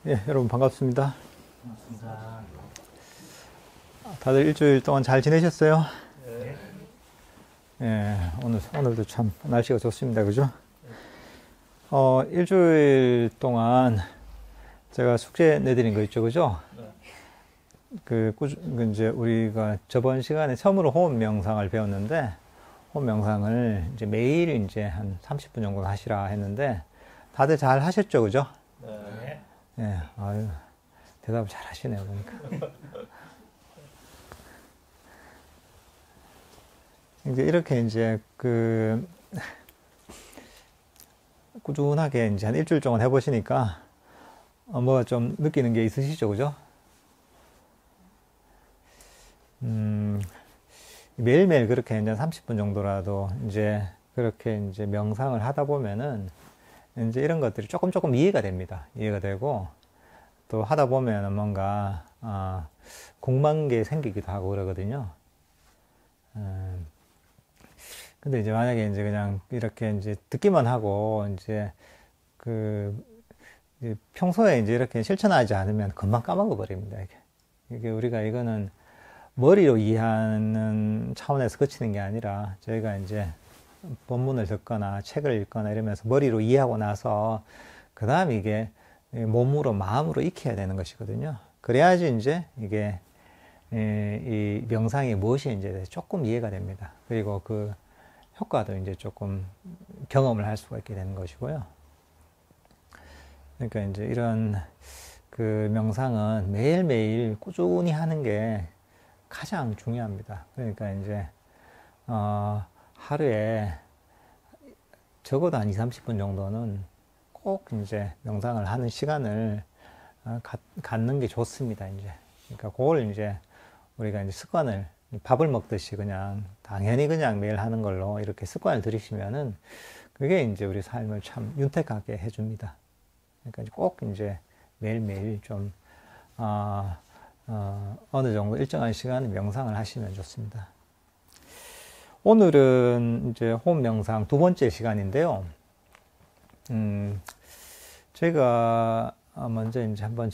예, 여러분 반갑습니다. 반갑습니다. 다들 일주일 동안 잘 지내셨어요? 네. 예, 오늘도 참 날씨가 좋습니다. 그죠? 일주일 동안 제가 숙제 내드린 거 있죠. 그죠? 네. 이제 우리가 저번 시간에 처음으로 호흡 명상을 배웠는데, 호흡 명상을 이제 매일 이제 한 30분 정도 하시라 했는데, 다들 잘 하셨죠. 그죠? 네. 예, 아유, 대답을 잘 하시네요, 보니까. 이제 이렇게 이제 꾸준하게 이제 한 일주일 동안 해보시니까, 뭐가 좀 느끼는 게 있으시죠, 그죠? 매일매일 그렇게 이제 30분 정도라도 이제 그렇게 이제 명상을 하다 보면은, 이제 이런 것들이 조금 이해가 됩니다. 이해가 되고, 또 하다 보면은 뭔가, 궁금한 게 생기기도 하고 그러거든요. 근데 이제 만약에 이제 그냥 이렇게 이제 듣기만 하고, 이제 이제 평소에 이제 이렇게 실천하지 않으면 금방 까먹어 버립니다. 이게 우리가 이거는 머리로 이해하는 차원에서 그치는 게 아니라, 저희가 이제 본문을 듣거나 책을 읽거나 이러면서 머리로 이해하고 나서 그 다음 이게 몸으로 마음으로 익혀야 되는 것이거든요. 그래야지 이제 이게 이 명상이 무엇인지에 조금 이해가 됩니다. 그리고 그 효과도 이제 조금 경험을 할 수가 있게 되는 것이고요. 그러니까 이제 이런 그 명상은 매일매일 꾸준히 하는 게 가장 중요합니다. 그러니까 이제 하루에 적어도 한 30분 정도는 꼭 이제 명상을 하는 시간을 갖는 게 좋습니다, 이제. 그러니까 그걸 이제 우리가 이제 습관을, 밥을 먹듯이 그냥 당연히 그냥 매일 하는 걸로 이렇게 습관을 들이시면은 그게 이제 우리 삶을 참 윤택하게 해줍니다. 그러니까 꼭 이제 매일매일 좀, 어느 정도 일정한 시간에 명상을 하시면 좋습니다. 오늘은 이제 호흡 명상 두 번째 시간인데요. 제가 먼저 이제 한번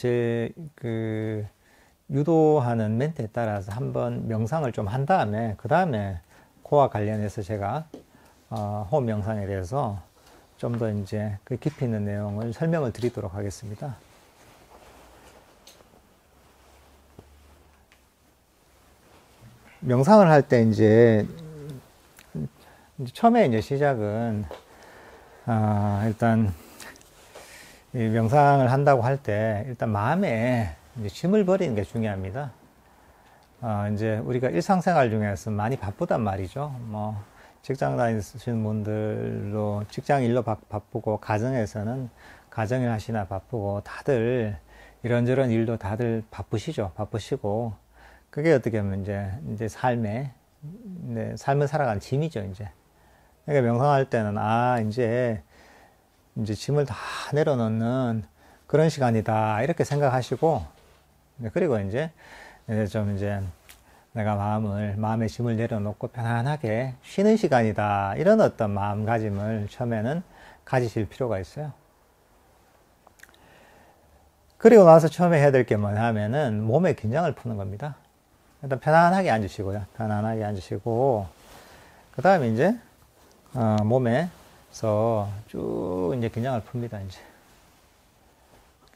유도하는 멘트에 따라서 한번 명상을 좀 한 다음에, 그 다음에 그와 관련해서 제가, 호흡 명상에 대해서 좀 더 이제 그 깊이 있는 내용을 설명을 드리도록 하겠습니다. 명상을 할 때 이제 처음에 이제 시작은, 일단, 이 명상을 한다고 할 때, 일단 마음에 이제 짐을 버리는 게 중요합니다. 이제 우리가 일상생활 중에서 많이 바쁘단 말이죠. 뭐, 직장 다니시는 분들도 직장 일로 바쁘고, 가정에서는 가정일 하시나 바쁘고, 다들 이런저런 일도 다들 바쁘시죠. 바쁘시고, 그게 어떻게 보면 이제 삶을 살아가는 짐이죠, 이제. 그러니까 명상할 때는, 이제 짐을 다 내려놓는 그런 시간이다. 이렇게 생각하시고, 그리고 이제 내가 마음의 짐을 내려놓고 편안하게 쉬는 시간이다. 이런 어떤 마음가짐을 처음에는 가지실 필요가 있어요. 그리고 나서 처음에 해야 될 게 뭐냐 하면은 몸의 긴장을 푸는 겁니다. 일단 편안하게 앉으시고요. 편안하게 앉으시고, 그 다음에 이제, 몸에서 쭉 이제 긴장을 풉니다, 이제.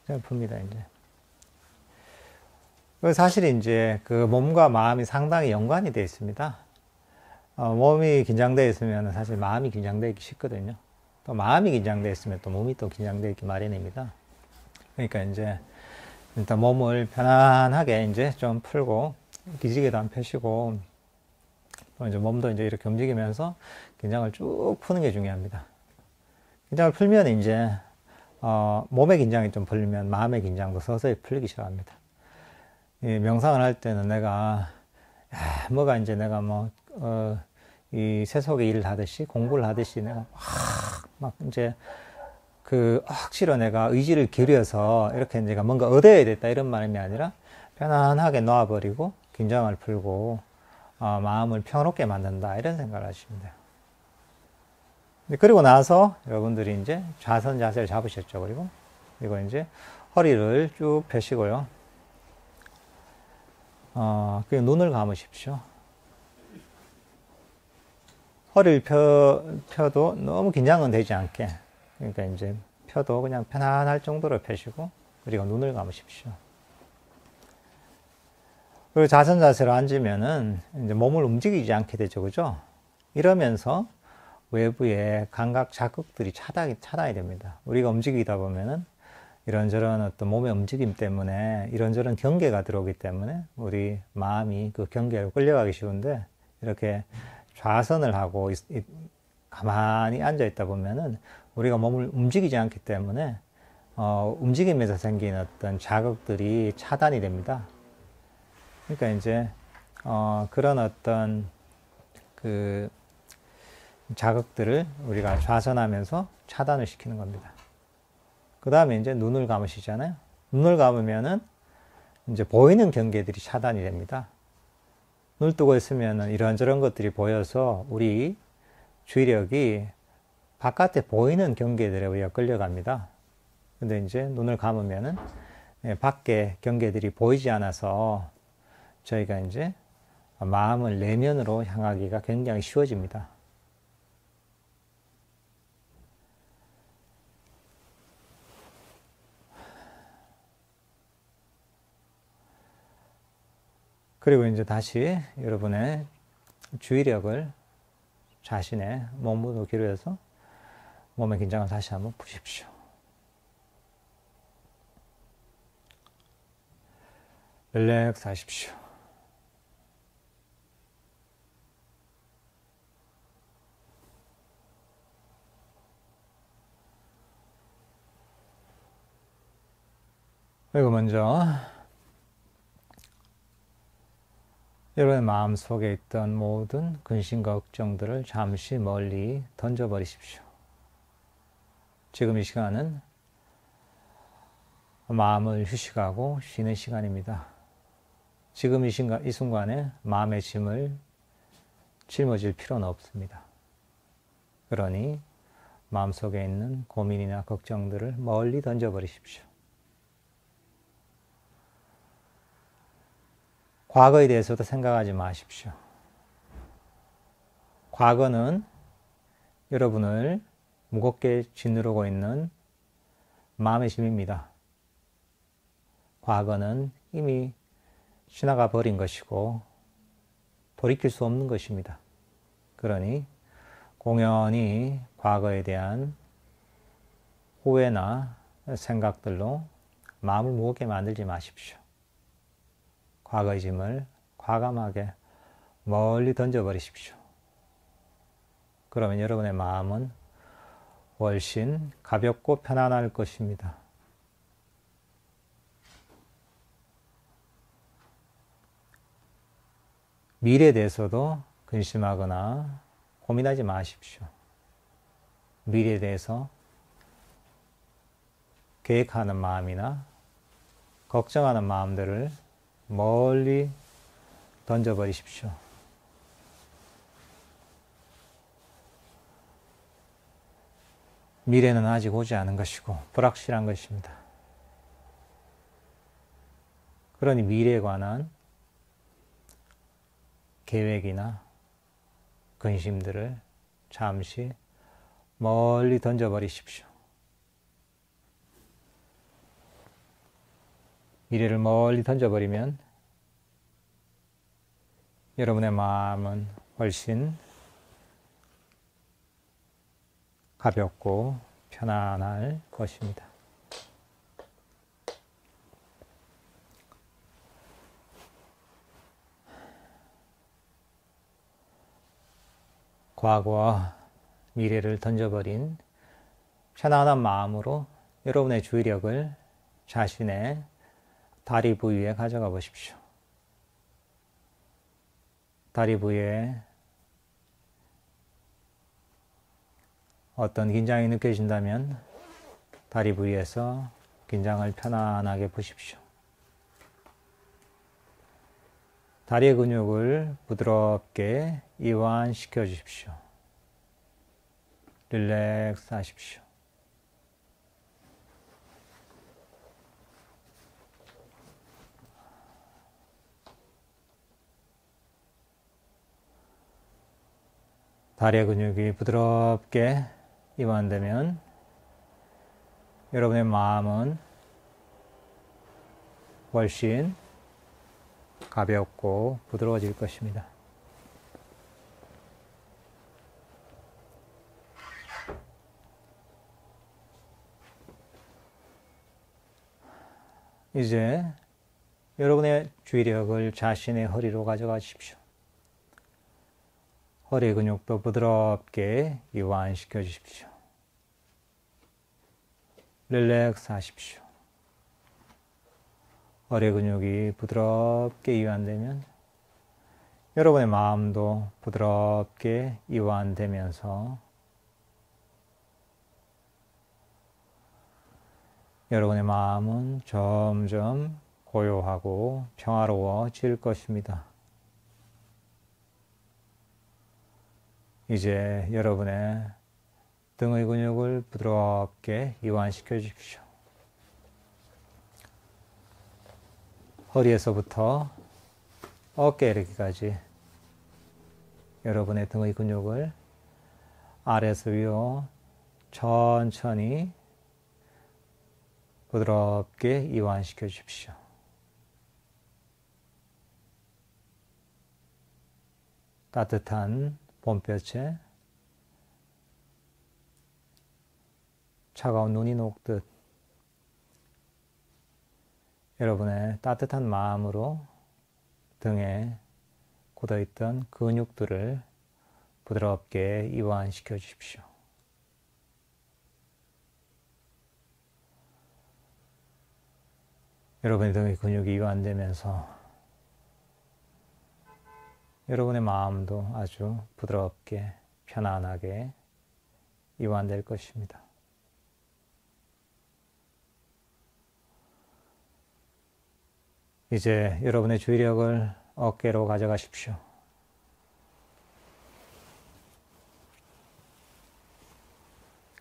긴장을 풉니다, 이제. 사실 이제 그 몸과 마음이 상당히 연관이 되어 있습니다. 몸이 긴장되어 있으면 사실 마음이 긴장되어 있기 쉽거든요. 또 마음이 긴장되어 있으면 또 몸이 또 긴장되어 있기 마련입니다. 그러니까 이제 일단 몸을 편안하게 이제 좀 풀고, 기지개도 안 펴시고, 또 이제 몸도 이제 이렇게 움직이면서 긴장을 쭉 푸는 게 중요합니다. 긴장을 풀면 이제, 몸의 긴장이 좀 풀리면 마음의 긴장도 서서히 풀리기 시작합니다. 이 명상을 할 때는 내가 이 세속의 일을 하듯이, 공부를 하듯이 내가 억지로 내가 의지를 기울여서 이렇게 내가 뭔가 얻어야 됐다 이런 말이 아니라, 편안하게 놓아버리고 긴장을 풀고 마음을 평화롭게 만든다, 이런 생각을 하시면 돼요. 그리고 나서 여러분들이 이제 좌선 자세를 잡으셨죠. 그리고 이제 허리를 쭉 펴시고요. 그리고 눈을 감으십시오. 허리를 펴도 너무 긴장은 되지 않게, 그러니까 이제 펴도 그냥 편안할 정도로 펴시고, 그리고 눈을 감으십시오. 그리고 자선 자세로 앉으면은 이제 몸을 움직이지 않게 되죠. 그죠? 이러면서 외부의 감각 자극들이 차단이 됩니다. 우리가 움직이다 보면은 이런저런 어떤 몸의 움직임 때문에 이런저런 경계가 들어오기 때문에 우리 마음이 그 경계로 끌려가기 쉬운데, 이렇게 좌선을 하고 가만히 앉아 있다 보면은 우리가 몸을 움직이지 않기 때문에 움직임에서 생긴 어떤 자극들이 차단이 됩니다. 그러니까 이제 그런 어떤 그 자극들을 우리가 좌선하면서 차단을 시키는 겁니다. 그 다음에 이제 눈을 감으시잖아요. 눈을 감으면은 이제 보이는 경계들이 차단이 됩니다. 눈을 뜨고 있으면은 이런저런 것들이 보여서 우리 주의력이 바깥에 보이는 경계들에 우리가 끌려갑니다. 근데 이제 눈을 감으면은 밖에 경계들이 보이지 않아서 저희가 이제 마음을 내면으로 향하기가 굉장히 쉬워집니다. 그리고 이제 다시 여러분의 주의력을 자신의 몸으로 기울여서 몸의 긴장을 다시 한번 푸십시오. 릴렉스 하십시오. 그리고 먼저 여러분의 마음속에 있던 모든 근심과 걱정들을 잠시 멀리 던져버리십시오. 지금 이 시간은 마음을 휴식하고 쉬는 시간입니다. 지금 이 순간에 마음의 짐을 짊어질 필요는 없습니다. 그러니 마음속에 있는 고민이나 걱정들을 멀리 던져버리십시오. 과거에 대해서도 생각하지 마십시오. 과거는 여러분을 무겁게 짓누르고 있는 마음의 짐입니다. 과거는 이미 지나가 버린 것이고 돌이킬 수 없는 것입니다. 그러니 공연히 과거에 대한 후회나 생각들로 마음을 무겁게 만들지 마십시오. 과거의 짐을 과감하게 멀리 던져버리십시오. 그러면 여러분의 마음은 훨씬 가볍고 편안할 것입니다. 미래에 대해서도 근심하거나 고민하지 마십시오. 미래에 대해서 계획하는 마음이나 걱정하는 마음들을 멀리 던져버리십시오. 미래는 아직 오지 않은 것이고 불확실한 것입니다. 그러니 미래에 관한 계획이나 근심들을 잠시 멀리 던져버리십시오. 미래를 멀리 던져버리면 여러분의 마음은 훨씬 가볍고 편안할 것입니다. 과거와 미래를 던져버린 편안한 마음으로 여러분의 주의력을 자신의 다리 부위에 가져가 보십시오. 다리 부위에 어떤 긴장이 느껴진다면 다리 부위에서 긴장을 편안하게 푸십시오. 다리의 근육을 부드럽게 이완시켜 주십시오. 릴렉스 하십시오. 다리의 근육이 부드럽게 이완되면 여러분의 마음은 훨씬 가볍고 부드러워질 것입니다. 이제 여러분의 주의력을 자신의 허리로 가져가 주십시오. 허리 근육도 부드럽게 이완시켜 주십시오. 릴렉스 하십시오. 허리 근육이 부드럽게 이완되면 여러분의 마음도 부드럽게 이완되면서 여러분의 마음은 점점 고요하고 평화로워질 것입니다. 이제 여러분의 등의 근육을 부드럽게 이완시켜 주십시오. 허리에서부터 어깨 이르기까지 여러분의 등의 근육을 아래에서 위로 천천히 부드럽게 이완시켜 주십시오. 따뜻한 봄볕에 차가운 눈이 녹듯 여러분의 따뜻한 마음으로 등에 굳어있던 근육들을 부드럽게 이완시켜 주십시오. 여러분의 등의 근육이 이완되면서 여러분의 마음도 아주 부드럽게 편안하게 이완될 것입니다. 이제 여러분의 주의력을 어깨로 가져가십시오.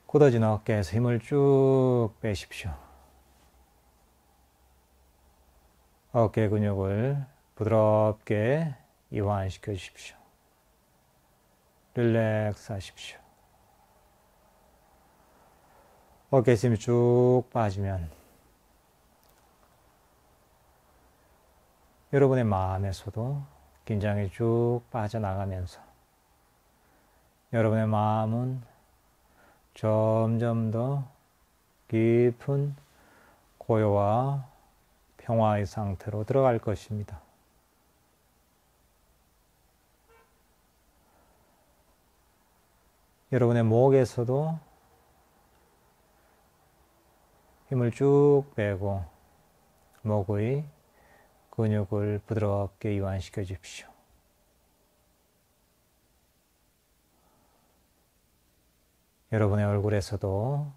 굳어진 어깨에서 힘을 쭉 빼십시오. 어깨 근육을 부드럽게 이완시켜 주십시오. 릴렉스 하십시오. 어깨에서 힘이 쭉 빠지면 여러분의 마음에서도 긴장이 쭉 빠져나가면서 여러분의 마음은 점점 더 깊은 고요와 평화의 상태로 들어갈 것입니다. 여러분의 목에서도 힘을 쭉 빼고 목의 근육을 부드럽게 이완시켜 주십시오. 여러분의 얼굴에서도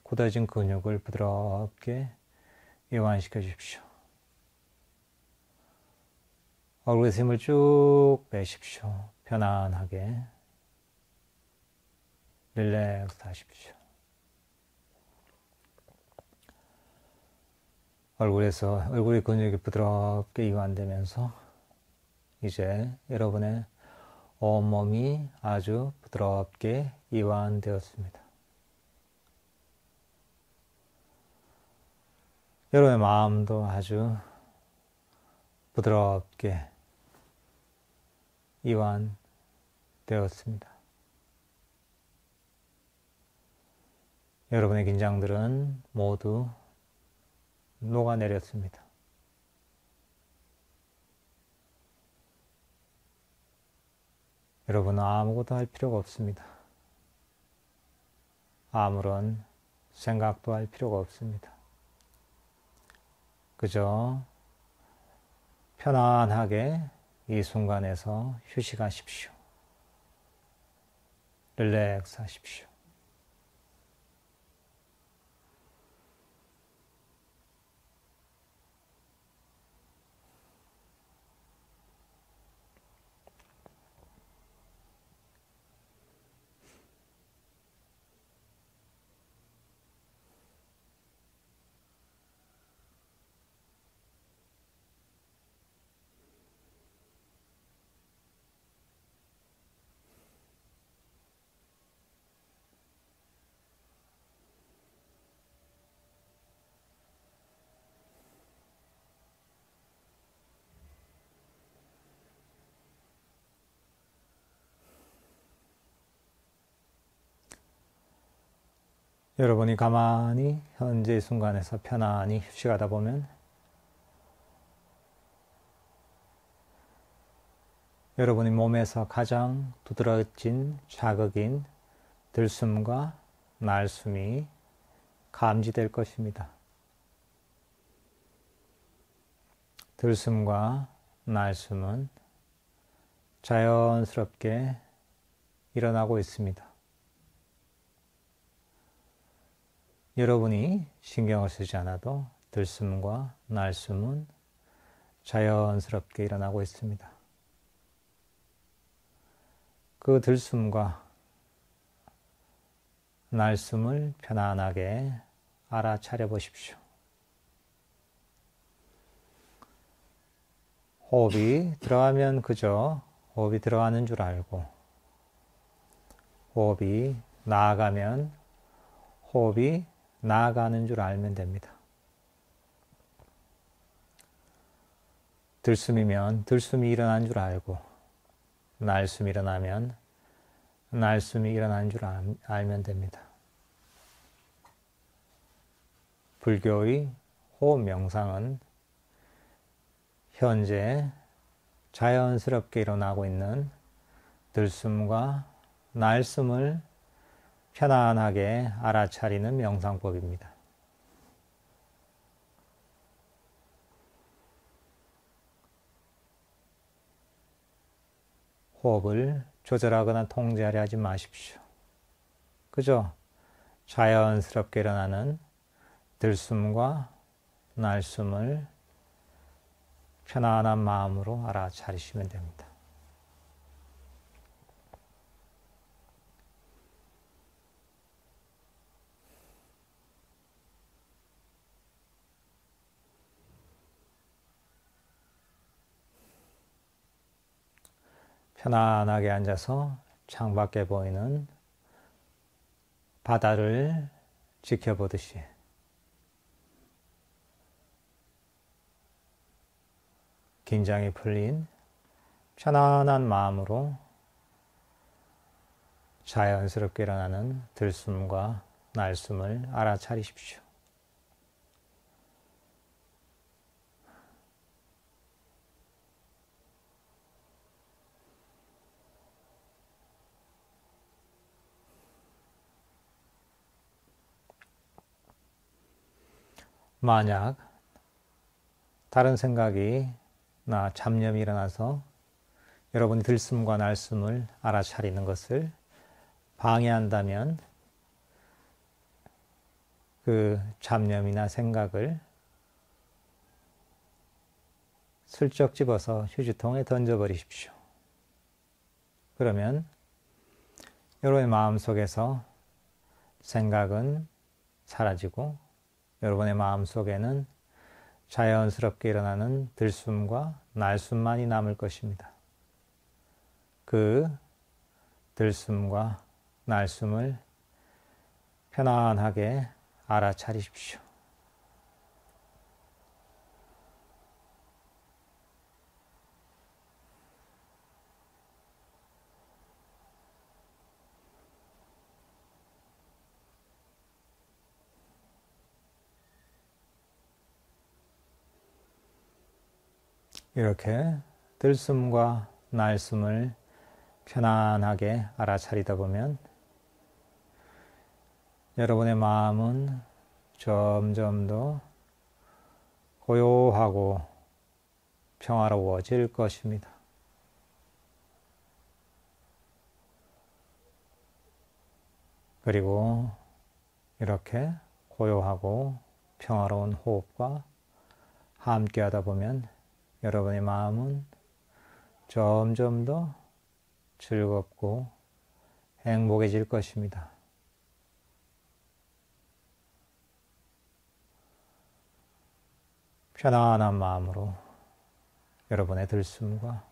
굳어진 근육을 부드럽게 이완시켜 주십시오. 얼굴에서 힘을 쭉 빼십시오. 편안하게 릴렉스 하십시오. 얼굴의 근육이 부드럽게 이완되면서 이제 여러분의 온몸이 아주 부드럽게 이완되었습니다. 여러분의 마음도 아주 부드럽게 이완되었습니다. 여러분의 긴장들은 모두 녹아내렸습니다. 여러분은 아무것도 할 필요가 없습니다. 아무런 생각도 할 필요가 없습니다. 그저 편안하게 이 순간에서 휴식하십시오. 릴렉스 하십시오. 여러분이 가만히 현재 순간에서 편안히 휴식하다 보면 여러분이 몸에서 가장 두드러진 자극인 들숨과 날숨이 감지될 것입니다. 들숨과 날숨은 자연스럽게 일어나고 있습니다. 여러분이 신경을 쓰지 않아도 들숨과 날숨은 자연스럽게 일어나고 있습니다. 그 들숨과 날숨을 편안하게 알아차려 보십시오. 호흡이 들어가면 그저 호흡이 들어가는 줄 알고, 호흡이 나아가면 호흡이 나아가는 줄 알면 됩니다. 들숨이면 들숨이 일어난 줄 알고, 날숨이 일어나면 날숨이 일어난 줄 알면 됩니다. 불교의 호흡 명상은 현재 자연스럽게 일어나고 있는 들숨과 날숨을 편안하게 알아차리는 명상법입니다. 호흡을 조절하거나 통제하려 하지 마십시오. 그저 자연스럽게 일어나는 들숨과 날숨을 편안한 마음으로 알아차리시면 됩니다. 편안하게 앉아서 창밖에 보이는 바다를 지켜보듯이 긴장이 풀린 편안한 마음으로 자연스럽게 일어나는 들숨과 날숨을 알아차리십시오. 만약 다른 생각이 나 잡념이 일어나서 여러분이 들숨과 날숨을 알아차리는 것을 방해한다면 그 잡념이나 생각을 슬쩍 집어서 휴지통에 던져버리십시오. 그러면 여러분의 마음속에서 생각은 사라지고 여러분의 마음속에는 자연스럽게 일어나는 들숨과 날숨만이 남을 것입니다. 그 들숨과 날숨을 편안하게 알아차리십시오. 이렇게 들숨과 날숨을 편안하게 알아차리다 보면 여러분의 마음은 점점 더 고요하고 평화로워질 것입니다. 그리고 이렇게 고요하고 평화로운 호흡과 함께 하다 보면 여러분의 마음은 점점 더 즐겁고 행복해질 것입니다. 편안한 마음으로 여러분의 들숨과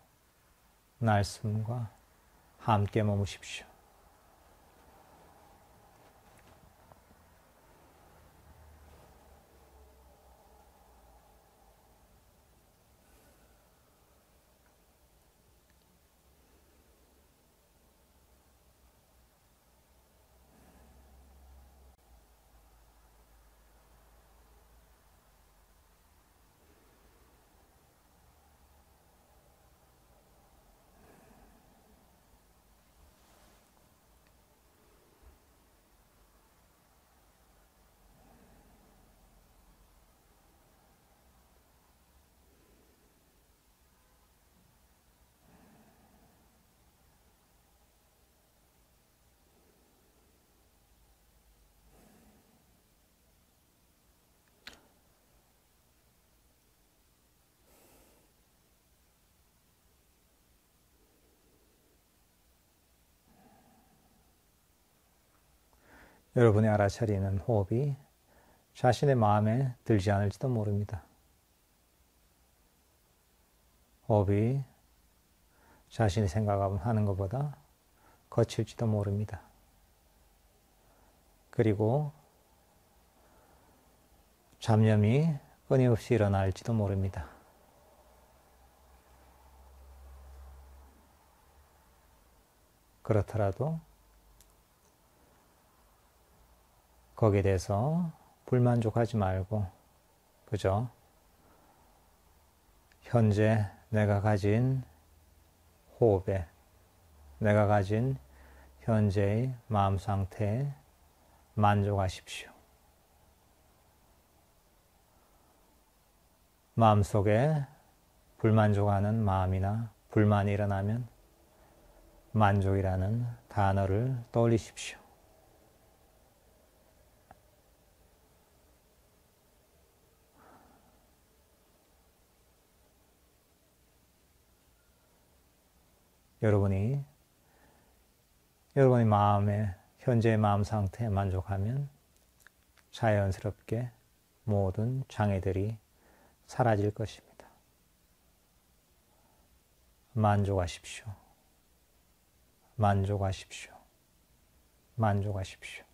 날숨과 함께 머무십시오. 여러분의 알아차리는 호흡이 자신의 마음에 들지 않을지도 모릅니다. 호흡이 자신이 생각하는 것보다 거칠지도 모릅니다. 그리고 잡념이 끊임없이 일어날지도 모릅니다. 그렇더라도 거기에 대해서 불만족하지 말고 그저 현재 내가 가진 호흡에, 내가 가진 현재의 마음 상태에 만족하십시오. 마음속에 불만족하는 마음이나 불만이 일어나면 만족이라는 단어를 떠올리십시오. 여러분이 여러분의 마음에 현재의 마음 상태에 만족하면 자연스럽게 모든 장애들이 사라질 것입니다. 만족하십시오. 만족하십시오. 만족하십시오.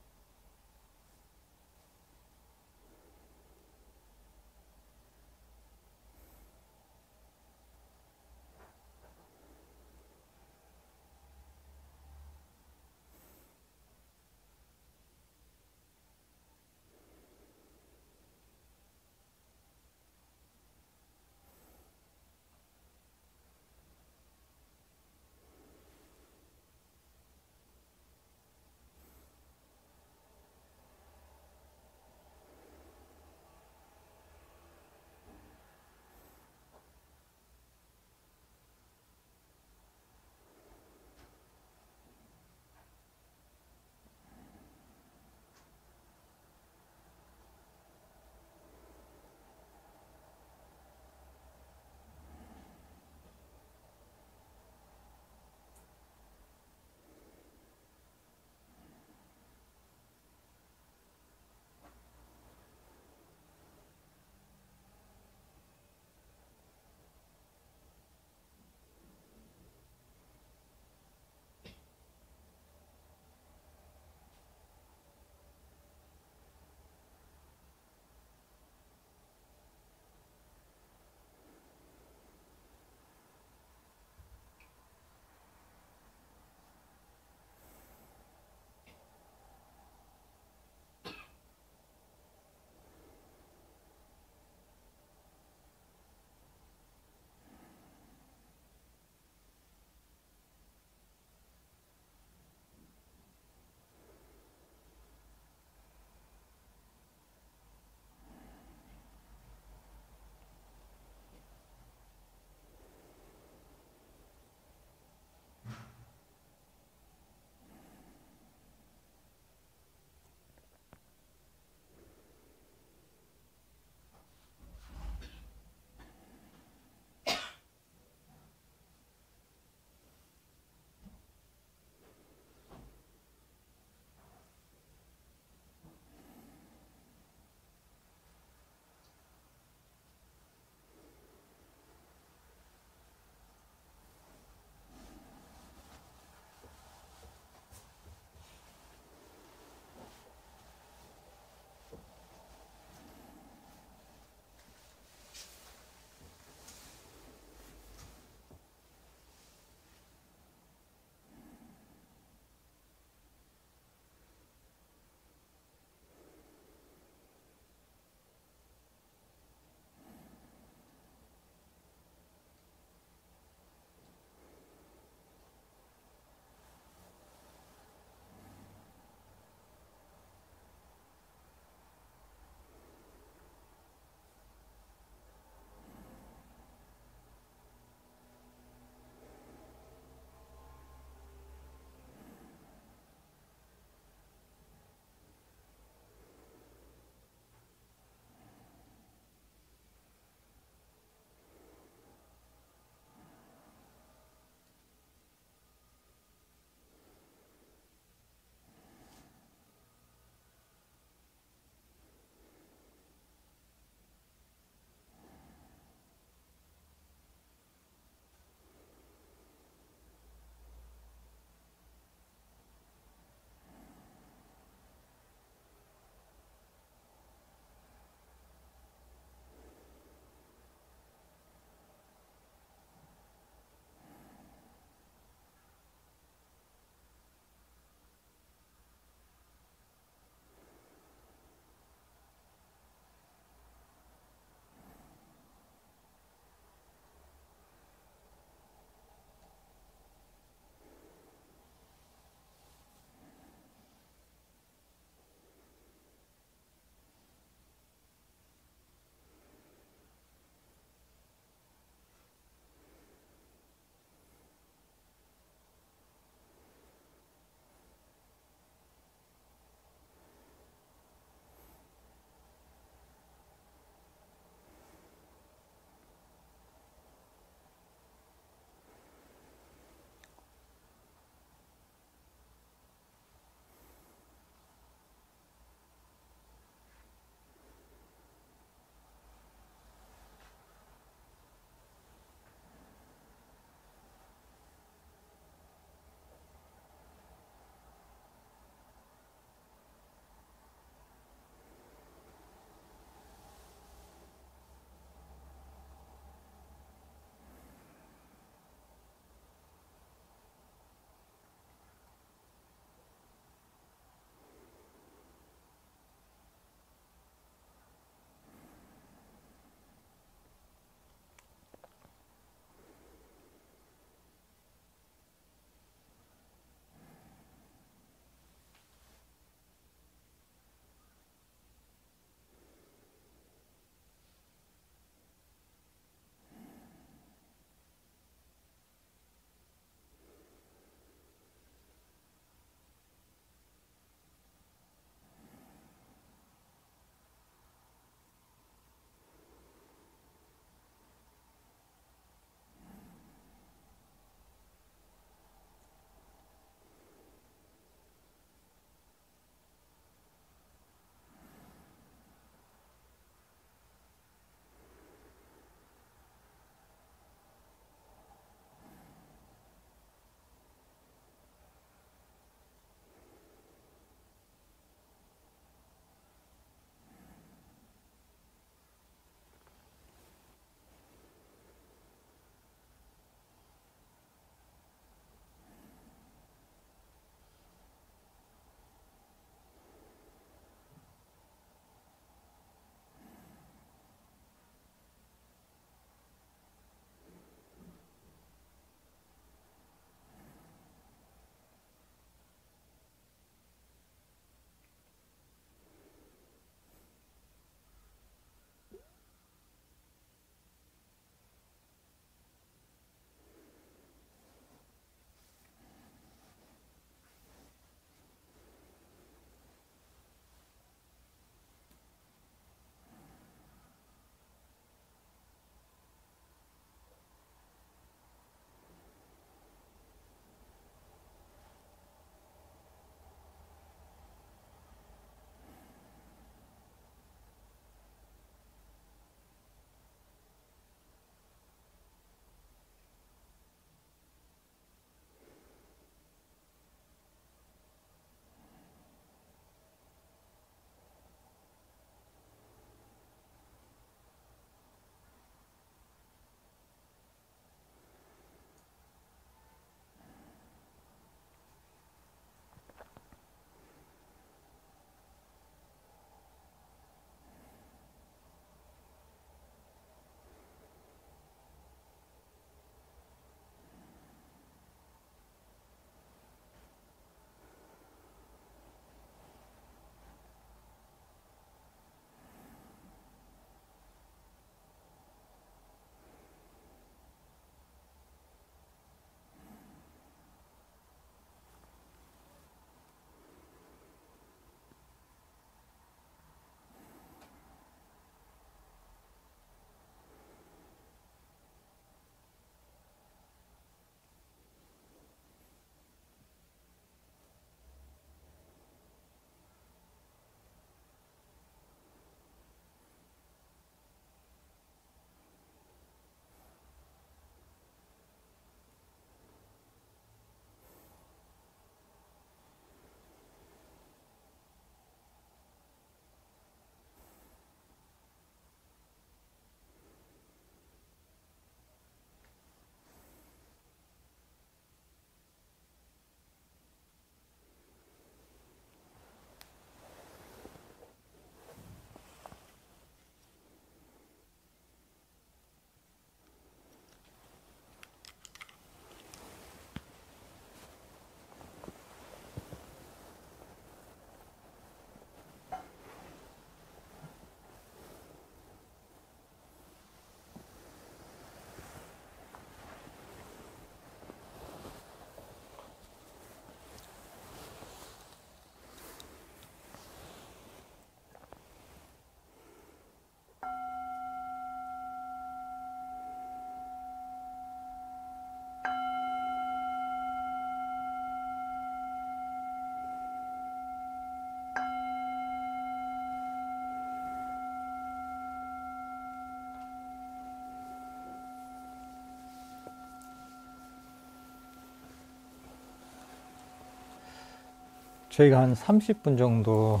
저희가 한 30분 정도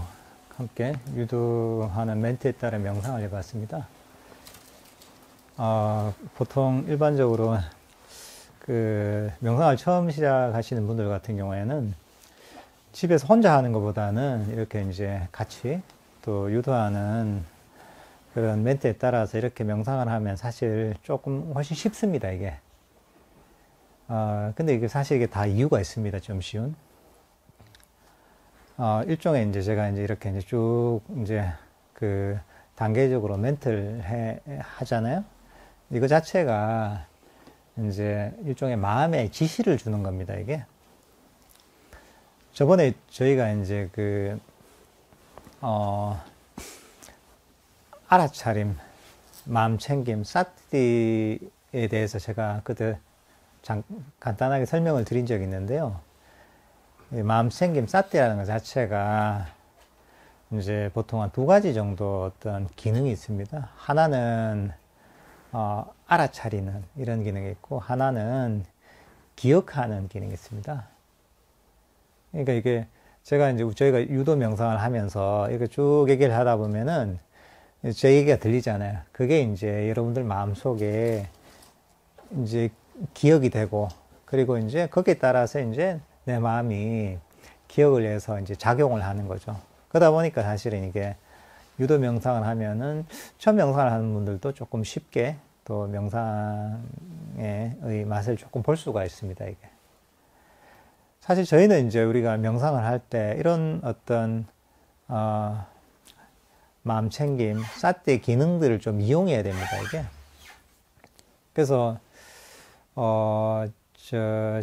함께 유도하는 멘트에 따라 명상을 해봤습니다. 보통 일반적으로 그 명상을 처음 시작하시는 분들 같은 경우에는 집에서 혼자 하는 것보다는 이렇게 이제 같이 또 유도하는 그런 멘트에 따라서 이렇게 명상을 하면 사실 조금 훨씬 쉽습니다, 이게. 근데 이게 사실 이게 다 이유가 있습니다, 좀 쉬운. 일종의 이제 제가 이제 이렇게 이제 쭉 이제 그 단계적으로 멘트를 하잖아요. 이거 자체가 이제 일종의 마음의 지시를 주는 겁니다, 이게. 저번에 저희가 이제 알아차림, 마음 챙김, 사티에 대해서 제가 그때 간단하게 설명을 드린 적이 있는데요. 마음 챙김, 사티라는 것 자체가 이제 보통 한 두 가지 정도 어떤 기능이 있습니다. 하나는 알아차리는 이런 기능이 있고, 하나는 기억하는 기능이 있습니다. 그러니까 이게 제가 이제 저희가 유도 명상을 하면서 이렇게 쭉 얘기를 하다 보면은 제 얘기가 들리잖아요. 그게 이제 여러분들 마음속에 이제 기억이 되고, 그리고 이제 거기에 따라서 이제 내 마음이 기억을 해서 이제 작용을 하는 거죠. 그러다 보니까 사실은 이게 유도 명상을 하면은 처음 명상을 하는 분들도 조금 쉽게 또 명상의 맛을 조금 볼 수가 있습니다, 이게. 사실 저희는 이제 우리가 명상을 할 때 이런 어떤, 마음 챙김, 사티의 기능들을 좀 이용해야 됩니다, 이게. 그래서,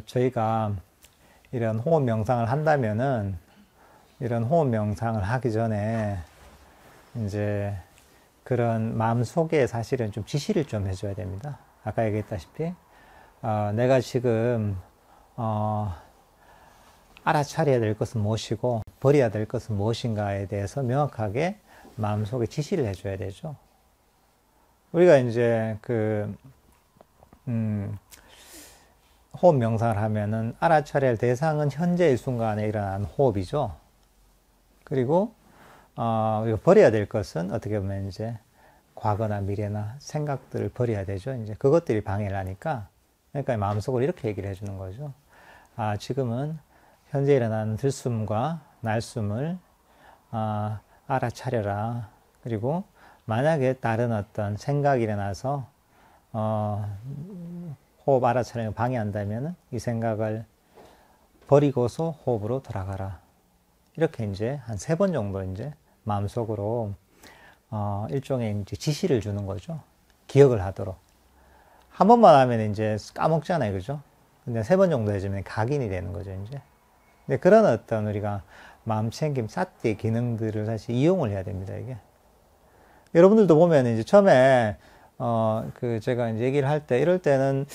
저희가 이런 호흡 명상을 한다면은, 이런 호흡 명상을 하기 전에, 이제, 그런 마음 속에 사실은 좀 지시를 좀 해줘야 됩니다. 아까 얘기했다시피, 내가 지금, 알아차려야 될 것은 무엇이고, 버려야 될 것은 무엇인가에 대해서 명확하게 마음속에 지시를 해줘야 되죠. 우리가 이제 호흡 명상을 하면은 알아차려야 할 대상은 현재의 순간에 일어나는 호흡이죠. 그리고, 우리가 버려야 될 것은 어떻게 보면 이제 과거나 미래나 생각들을 버려야 되죠. 이제 그것들이 방해를 하니까. 그러니까 마음속으로 이렇게 얘기를 해주는 거죠. 지금은 현재 일어나는 들숨과 날숨을, 알아차려라. 그리고 만약에 다른 어떤 생각이 일어나서 호흡 알아차리는 방해한다면 이 생각을 버리고서 호흡으로 돌아가라. 이렇게 이제 한 3번 정도 이제 마음속으로 일종의 이제 지시를 주는 거죠. 기억을 하도록. 한 번만 하면 이제 까먹잖아요, 그죠? 근데 3번 정도 해주면 각인이 되는 거죠, 이제. 근데 그런 어떤 우리가 마음 챙김, 사티의 기능들을 사실 이용을 해야 됩니다, 이게. 여러분들도 보면 이제 처음에, 제가 이제 얘기를 할 때, 이럴 때는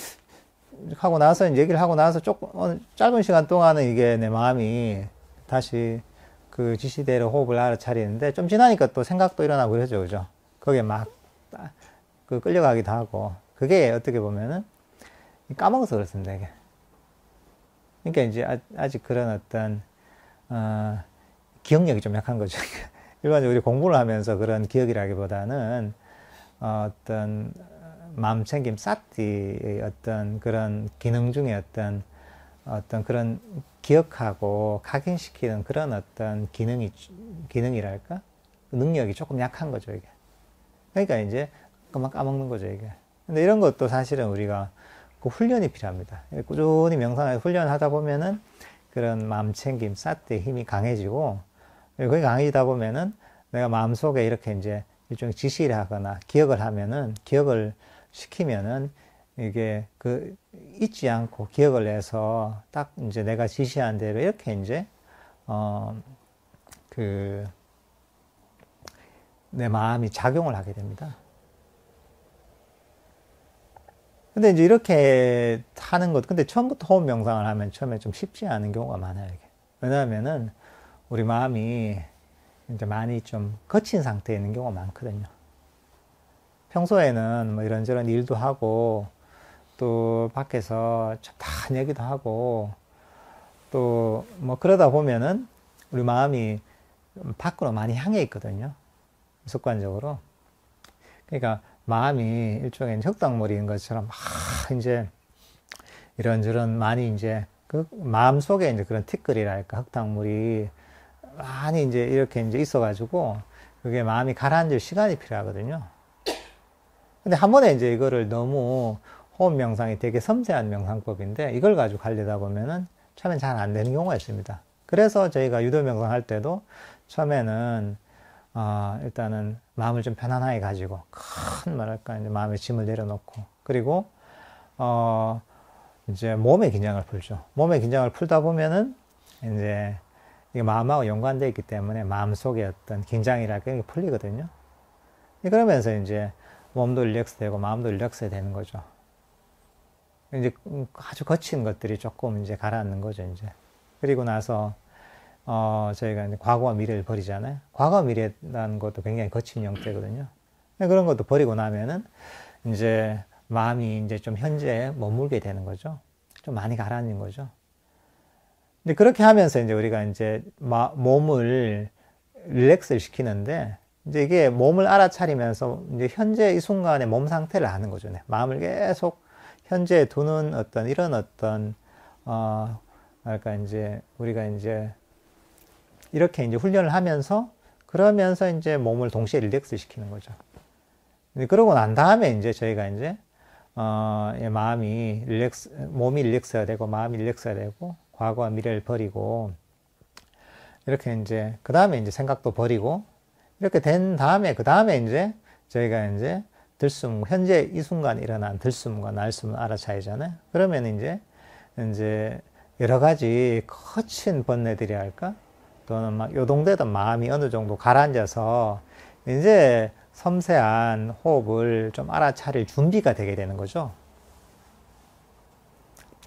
하고 나서, 이제 얘기를 하고 나서 조금, 짧은 시간 동안은 이게 내 마음이 다시 그 지시대로 호흡을 알아차리는데, 좀 지나니까 또 생각도 일어나고 그러죠, 그죠? 거기에 막, 끌려가기도 하고, 그게 어떻게 보면은 까먹어서 그렇습니다, 이게. 그러니까 이제 아직 그런 어떤, 기억력이 좀 약한 거죠. 일반적으로 우리 공부를 하면서 그런 기억이라기보다는 어떤 마음 챙김, 사티의 어떤 그런 기능 중에 어떤 그런 기억하고 각인시키는 그런 어떤 기능이랄까? 능력이 조금 약한 거죠, 이게. 그러니까 이제 금방 까먹는 거죠, 이게. 근데 이런 것도 사실은 우리가 그 훈련이 필요합니다. 꾸준히 명상을 훈련하다 보면은 그런 마음 챙김, 사티의 힘이 강해지고, 그게 강해지다 보면은 내가 마음속에 이렇게 이제 일종의 지시를 하거나 기억을 하면은, 기억을 시키면은 이게 잊지 않고 기억을 해서 딱 이제 내가 지시한 대로 이렇게 이제, 내 마음이 작용을 하게 됩니다. 근데 이제 이렇게 하는 것, 근데 처음부터 호흡 명상을 하면 처음에 좀 쉽지 않은 경우가 많아요, 이게. 왜냐하면은 우리 마음이 이제 많이 좀 거친 상태에 있는 경우가 많거든요. 평소에는 뭐 이런저런 일도 하고, 또 밖에서 잡다한 얘기도 하고, 또 뭐 그러다 보면은 우리 마음이 밖으로 많이 향해 있거든요. 습관적으로. 그러니까 마음이 일종의 흙탕물인 것처럼 막 이제 이런저런 많이 이제 그 마음 속에 이제 그런 티끌이랄까 흙탕물이 많이 이제 이렇게 이제 있어가지고 그게 마음이 가라앉을 시간이 필요하거든요. 근데 한 번에 이제 이거를 너무 호흡 명상이 되게 섬세한 명상법인데 이걸 가지고 하려다 보면은 처음엔 잘 안 되는 경우가 있습니다. 그래서 저희가 유도 명상 할 때도 처음에는 일단은 마음을 좀 편안하게 가지고 큰 뭐랄까 이제 마음의 짐을 내려놓고 그리고 이제 몸의 긴장을 풀죠. 몸의 긴장을 풀다 보면은 이제 이게 마음하고 연관되어 있기 때문에 마음속에 어떤 긴장이랄까 이게 풀리거든요. 그러면서 이제 몸도 릴렉스 되고 마음도 릴렉스 되는 거죠. 이제 아주 거친 것들이 조금 이제 가라앉는 거죠, 이제. 그리고 나서 저희가 이제 과거와 미래를 버리잖아요. 과거와 미래라는 것도 굉장히 거친 형태거든요. 그런 것도 버리고 나면은 이제 마음이 이제 좀 현재에 머물게 되는 거죠. 좀 많이 가라앉는 거죠. 이제 그렇게 하면서 이제 우리가 이제 몸을 릴렉스를 시키는데 이제 이게 몸을 알아차리면서 이제 현재 이 순간의 몸 상태를 아는 거죠. 네. 마음을 계속 현재에 두는 어떤 이런 어떤 그러니까 이제 우리가 이제 이렇게 이제 훈련을 하면서 그러면서 이제 몸을 동시에 릴렉스 시키는 거죠. 그러고 난 다음에 이제 저희가 이제 마음이 몸이 릴렉스가 되고 마음이 릴렉스가 되고 과거와 미래를 버리고 이렇게 이제 그 다음에 이제 생각도 버리고 이렇게 된 다음에 그 다음에 이제 저희가 이제 들숨 현재 이 순간에 일어난 들숨과 날숨을 알아차리잖아요. 그러면 이제 여러 가지 거친 번뇌들이 할까 또는 막 요동되던 마음이 어느 정도 가라앉아서 이제 섬세한 호흡을 좀 알아차릴 준비가 되게 되는 거죠.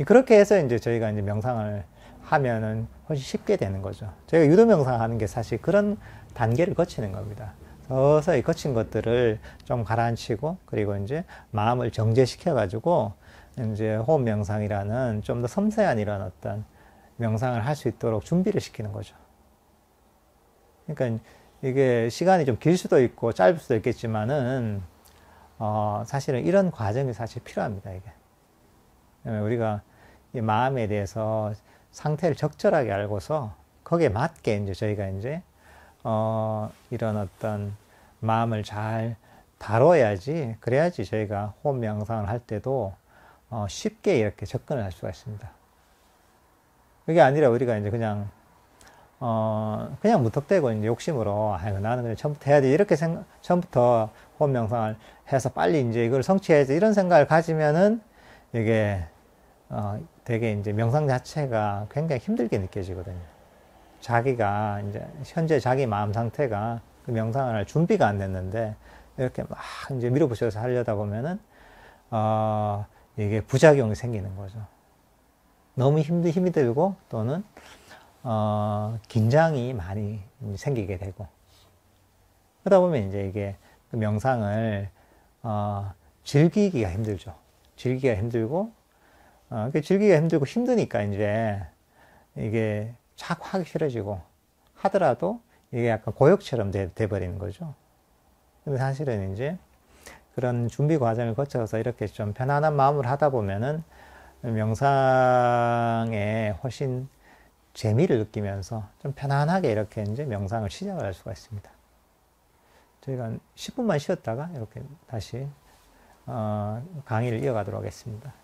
그렇게 해서 이제 저희가 이제 명상을 하면은 훨씬 쉽게 되는 거죠. 저희가 유도 명상 하는 게 사실 그런 단계를 거치는 겁니다. 서서히 거친 것들을 좀 가라앉히고 그리고 이제 마음을 정제시켜 가지고 이제 호흡 명상이라는 좀 더 섬세한 이런 어떤 명상을 할 수 있도록 준비를 시키는 거죠. 그러니까 이게 시간이 좀 길 수도 있고 짧을 수도 있겠지만은 사실은 이런 과정이 사실 필요합니다. 이게 우리가 이 마음에 대해서 상태를 적절하게 알고서 거기에 맞게 이제 저희가 이제 이런 어떤 마음을 잘 다뤄야지 그래야지 저희가 호흡 명상을 할 때도 쉽게 이렇게 접근을 할 수가 있습니다. 그게 아니라 우리가 이제 그냥 무턱대고 이제 욕심으로, 아이고, 나는 그냥 처음부터 해야지. 이렇게 처음부터 호흡 명상을 해서 빨리 이제 이걸 성취해야지. 이런 생각을 가지면은 이게, 되게 이제 명상 자체가 굉장히 힘들게 느껴지거든요. 자기가 이제 현재 자기 마음 상태가 그 명상을 할 준비가 안 됐는데 이렇게 막 이제 밀어붙여서 하려다 보면은, 이게 부작용이 생기는 거죠. 너무 힘이 들고 또는 긴장이 많이 생기게 되고 그러다 보면 이제 이게 그 명상을 즐기기가 힘들죠. 즐기기가 힘들고 즐기기가 힘들고 힘드니까 이제 이게 자꾸 하기 싫어지고 하더라도 이게 약간 고역처럼 돼버리는 거죠. 근데 사실은 이제 그런 준비 과정을 거쳐서 이렇게 좀 편안한 마음으로 하다 보면은 명상에 훨씬 재미를 느끼면서 좀 편안하게 이렇게 이제 명상을 시작을 할 수가 있습니다. 저희가 10분만 쉬었다가 이렇게 다시 강의를 이어가도록 하겠습니다.